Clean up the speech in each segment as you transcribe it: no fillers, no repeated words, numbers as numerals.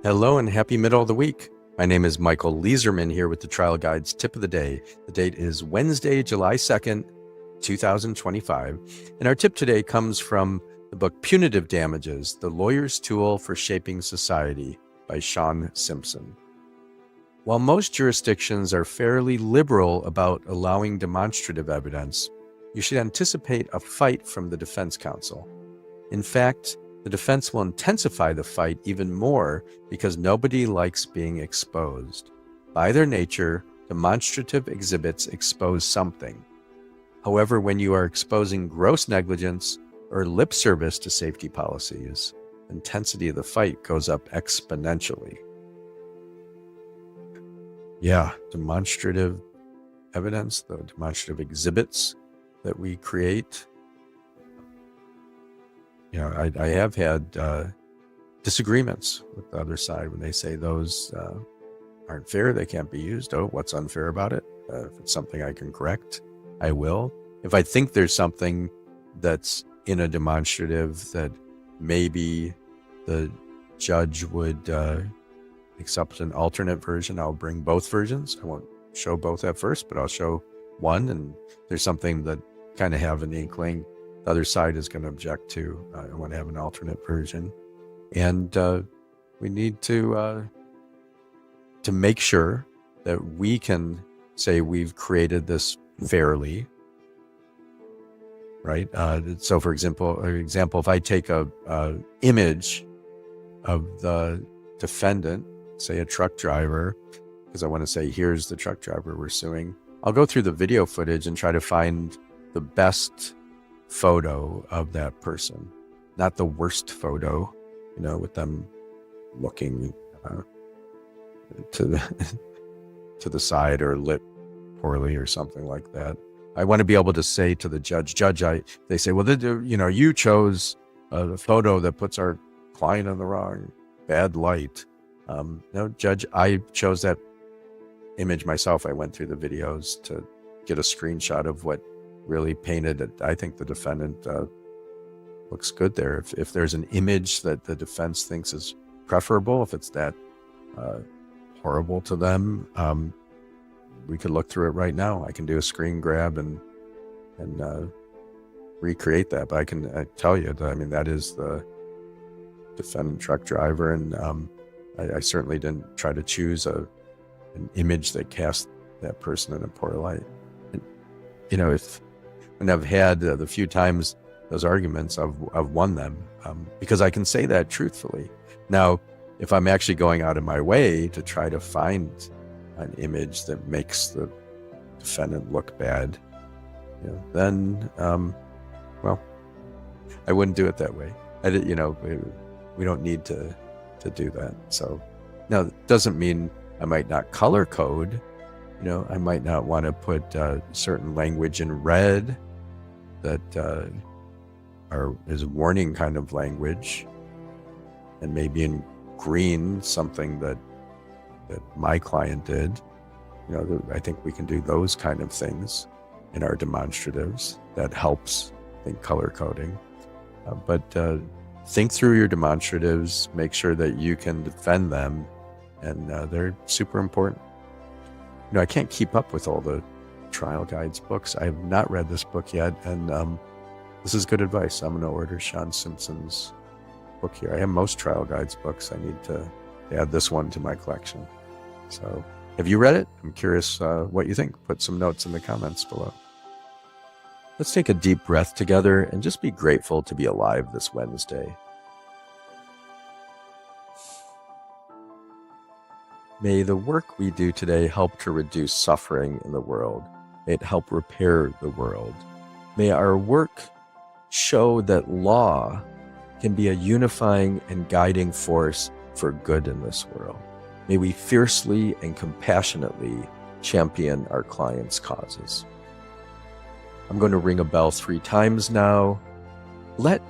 Hello and happy middle of the week. My name is Michael Leeserman here with the Trial Guide's Tip of the Day. The date is Wednesday, July 2nd, 2025. And our tip today comes from the book Punitive Damages, The Lawyer's Tool for Shaping Society by Sean Simpson. While most jurisdictions are fairly liberal about allowing demonstrative evidence, you should anticipate a fight from the defense counsel. In fact, the defense will intensify the fight even more because nobody likes being exposed. By their nature, demonstrative exhibits expose something. However, when you are exposing gross negligence or lip service to safety policies, the intensity of the fight goes up exponentially. Yeah, demonstrative evidence, the demonstrative exhibits that we create. I have had disagreements with the other side when they say those aren't fair, they can't be used. Oh, what's unfair about it? If it's something I can correct, I will. If I think there's something that's in a demonstrative that maybe the judge would accept an alternate version, I'll bring both versions. I won't show both at first, but I'll show one. And there's something that kind of have an inkling the other side is going to object to. I want to have an alternate version. And we need to make sure that we can say we've created this fairly, right? So for example, if I take a image of the defendant, say a truck driver, because I want to say, here's the truck driver we're suing, I'll go through the video footage and try to find the best photo of that person, not the worst photo, with them looking to the side or lit poorly or something like that. I want to be able to say to the judge, they say, well, you chose a photo that puts our client in the wrong, bad light. No, judge, I chose that image myself. I went through the videos to get a screenshot of what really painted it. I think the defendant looks good there. If there's an image that the defense thinks is preferable, if it's that horrible to them, we could look through it right now. I can do a screen grab and recreate that. But I tell you that, that is the defendant truck driver, and I certainly didn't try to choose an image that cast that person in a poor light. And, when I've had the few times those arguments, I've won them because I can say that truthfully. Now, if I'm actually going out of my way to try to find an image that makes the defendant look bad, then, well, I wouldn't do it that way. We don't need to do that. So now, it doesn't mean I might not color code. I might not want to put certain language in red that is warning kind of language, and maybe in green something that my client did. I think we can do those kind of things in our demonstratives. That helps, I think, color coding. But think through your demonstratives, make sure that you can defend them, and they're super important. I can't keep up with all the trial guides books. I have not read this book yet, and this is good advice. I'm going to order Sean Simpson's book here. I have most trial guides books. I need to add this one to my collection. So have you read it? I'm curious what you think. Put some notes in the comments below. Let's take a deep breath together and just be grateful to be alive this Wednesday. May the work we do today help to reduce suffering in the world. May it help repair the world. May our work show that law can be a unifying and guiding force for good in this world. May we fiercely and compassionately champion our clients' causes. I'm going to ring a bell 3 times now. Let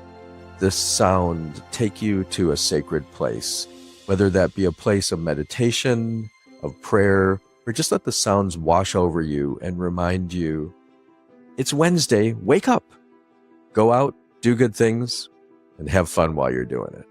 this sound take you to a sacred place, whether that be a place of meditation, of prayer, or just let the sounds wash over you and remind you, it's Wednesday, wake up, go out, do good things, and have fun while you're doing it.